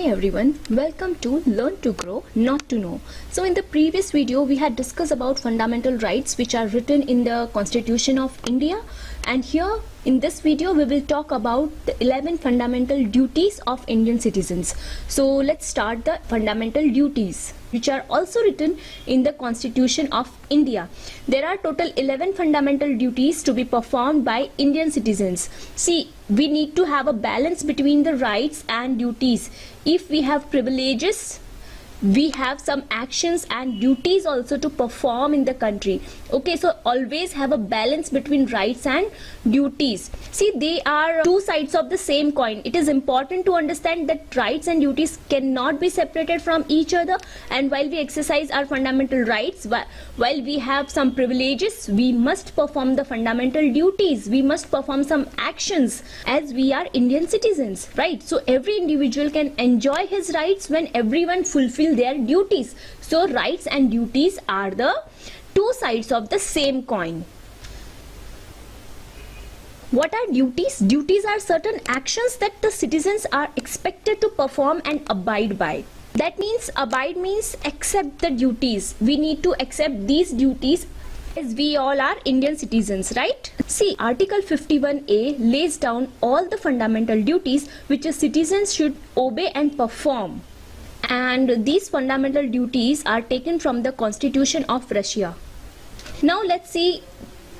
everyone, welcome to Learn to Grow, Not to Know. So in the previous video we had discussed about fundamental rights which are written in the Constitution of India, and here in this video we will talk about the 11 fundamental duties of Indian citizens. So let's start the fundamental duties which are also written in the Constitution of India. There are total 11 fundamental duties to be performed by Indian citizens. See, we need to have a balance between the rights and duties. If we have privileges, we have some actions and duties also to perform in the country. Okay, so always have a balance between rights and duties. See, they are two sides of the same coin. It is important to understand that rights and duties cannot be separated from each other, and while we exercise our fundamental rights, while we have some privileges, we must perform the fundamental duties. We must perform some actions as we are Indian citizens, right? So every individual can enjoy his rights when everyone fulfills their duties. So rights and duties are the two sides of the same coin. What are duties? Duties are certain actions that the citizens are expected to perform and abide by. That means abide means accept the duties. We need to accept these duties as we all are Indian citizens, right? See, Article 51A lays down all the fundamental duties which a citizen should obey and perform. And these fundamental duties are taken from the Constitution of Russia. Now let's see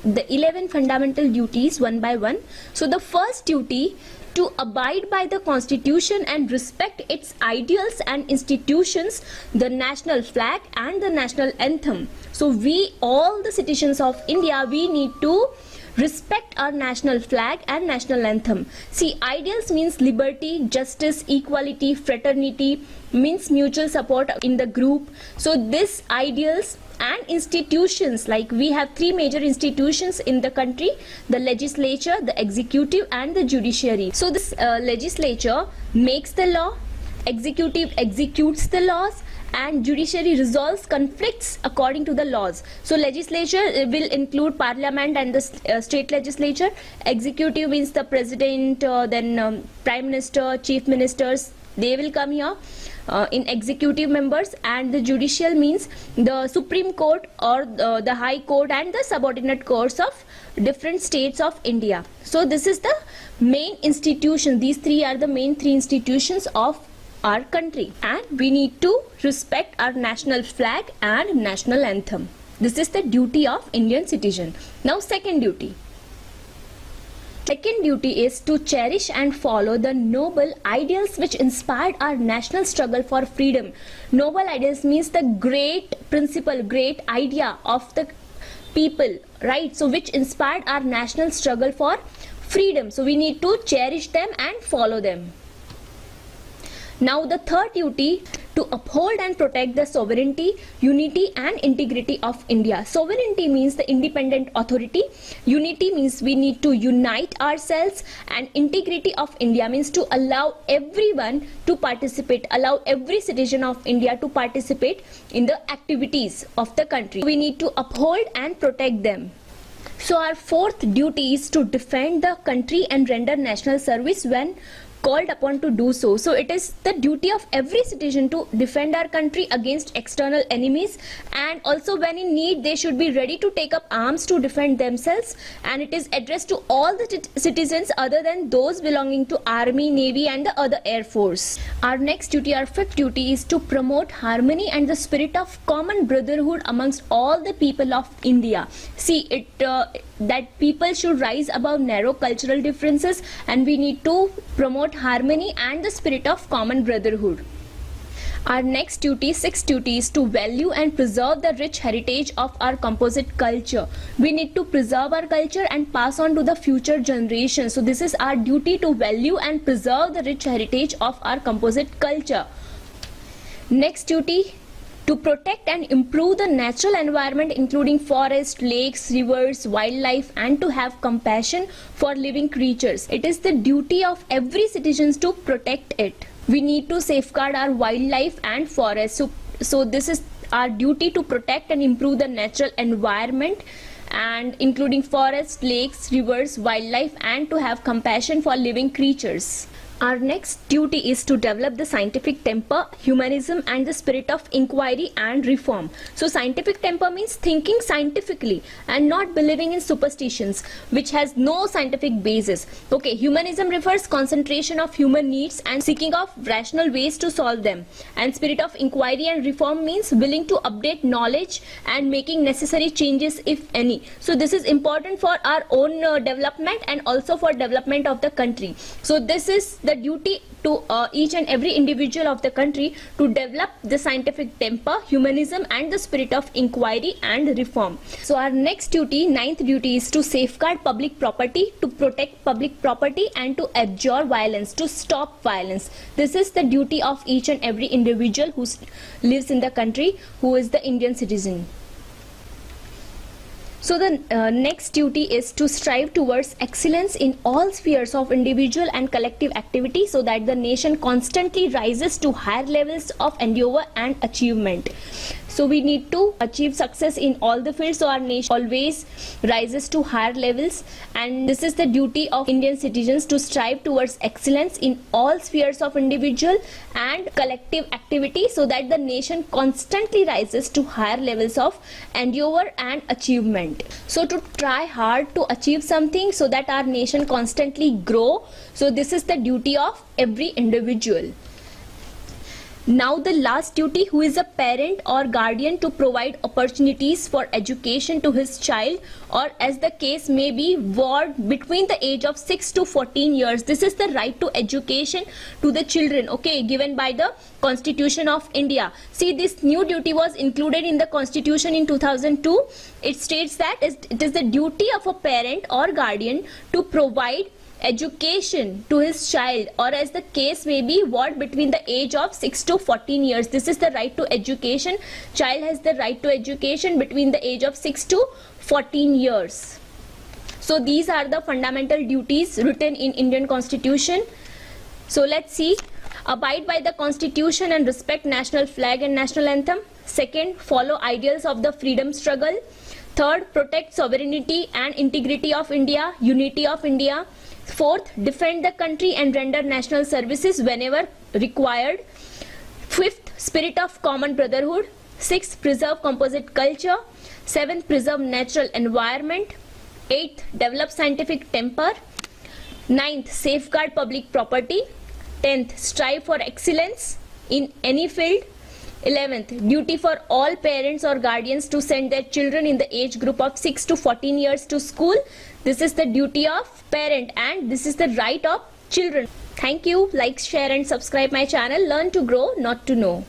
the 11 fundamental duties one by one. So the first duty, to abide by the Constitution and respect its ideals and institutions, the national flag and the national anthem. So we, all the citizens of India, we need to respect our national flag and national anthem. See, ideals means liberty, justice, equality, fraternity, means mutual support in the group. So this ideals and institutions, like we have three major institutions in the country: the legislature, the executive and the judiciary. So this legislature makes the law, executive executes the laws, and judiciary resolves conflicts according to the laws. So legislature will include parliament and the state legislature. Executive means the president, then prime minister, chief ministers, they will come here in executive members. And the judicial means the Supreme Court or the High Court and the subordinate courts of different states of India. So this is the main institution. These three are the main three institutions of our country, and we need to respect our national flag and national anthem. This is the duty of Indian citizen. Now second duty. Second duty is to cherish and follow the noble ideals which inspired our national struggle for freedom. Noble ideals means the great principle, great idea of the people, right? So which inspired our national struggle for freedom. So we need to cherish them and follow them. Now the third duty, to uphold and protect the sovereignty, unity and integrity of India. Sovereignty means the independent authority. Unity means we need to unite ourselves, and integrity of India means to allow everyone to participate, allow every citizen of India to participate in the activities of the country. We need to uphold and protect them. So our fourth duty is to defend the country and render national service when called upon to do so. So it is the duty of every citizen to defend our country against external enemies, and also when in need they should be ready to take up arms to defend themselves, and it is addressed to all the citizens other than those belonging to army, navy and the other air force. Our next duty, our fifth duty, is to promote harmony and the spirit of common brotherhood amongst all the people of India. See, that people should rise above narrow cultural differences, and we need to promote harmony and the spirit of common brotherhood. Our next duty, sixth duty, is to value and preserve the rich heritage of our composite culture. We need to preserve our culture and pass on to the future generations. So this is our duty, to value and preserve the rich heritage of our composite culture. Next duty, to protect and improve the natural environment including forests, lakes, rivers, wildlife, and to have compassion for living creatures. It is the duty of every citizen to protect it. We need to safeguard our wildlife and forests. So this is our duty, to protect and improve the natural environment and including forests, lakes, rivers, wildlife, and to have compassion for living creatures. Our next duty is to develop the scientific temper, humanism and the spirit of inquiry and reform. So scientific temper means thinking scientifically and not believing in superstitions which has no scientific basis. Okay, humanism refers concentration of human needs and seeking of rational ways to solve them. And spirit of inquiry and reform means willing to update knowledge and making necessary changes if any. So this is important for our own development and also for development of the country. So this is the duty to each and every individual of the country to develop the scientific temper, humanism and the spirit of inquiry and reform. So our next duty, ninth duty, is to safeguard public property, to protect public property and to abjure violence, to stop violence. This is the duty of each and every individual who lives in the country, who is the Indian citizen. So the next duty is to strive towards excellence in all spheres of individual and collective activity so that the nation constantly rises to higher levels of endeavor and achievement. So we need to achieve success in all the fields so our nation always rises to higher levels, and this is the duty of Indian citizens to strive towards excellence in all spheres of individual and collective activity so that the nation constantly rises to higher levels of endeavor and achievement. So to try hard to achieve something so that our nation constantly grow, so this is the duty of every individual. Now the last duty, who is a parent or guardian, to provide opportunities for education to his child, or as the case may be, ward between the age of 6 to 14 years. This is the right to education to the children, okay, given by the Constitution of India. See, this new duty was included in the Constitution in 2002. It states that it is the duty of a parent or guardian to provide education to his child, or as the case may be, what between the age of 6 to 14 years. This is the right to education. Child has the right to education between the age of 6 to 14 years. So these are the fundamental duties written in Indian Constitution. So let's see. Abide by the Constitution and respect national flag and national anthem. Second, follow ideals of the freedom struggle. Third, protect sovereignty and integrity of India, unity of India. Fourth, defend the country and render national services whenever required. Fifth, spirit of common brotherhood. Sixth, preserve composite culture. Seventh, preserve natural environment. Eighth, develop scientific temper. Ninth, safeguard public property. 10th, strive for excellence in any field. 11th, duty for all parents or guardians to send their children in the age group of 6 to 14 years to school. This is the duty of parent and this is the right of children. Thank you. Like, share and subscribe my channel. Learn to grow, not to know.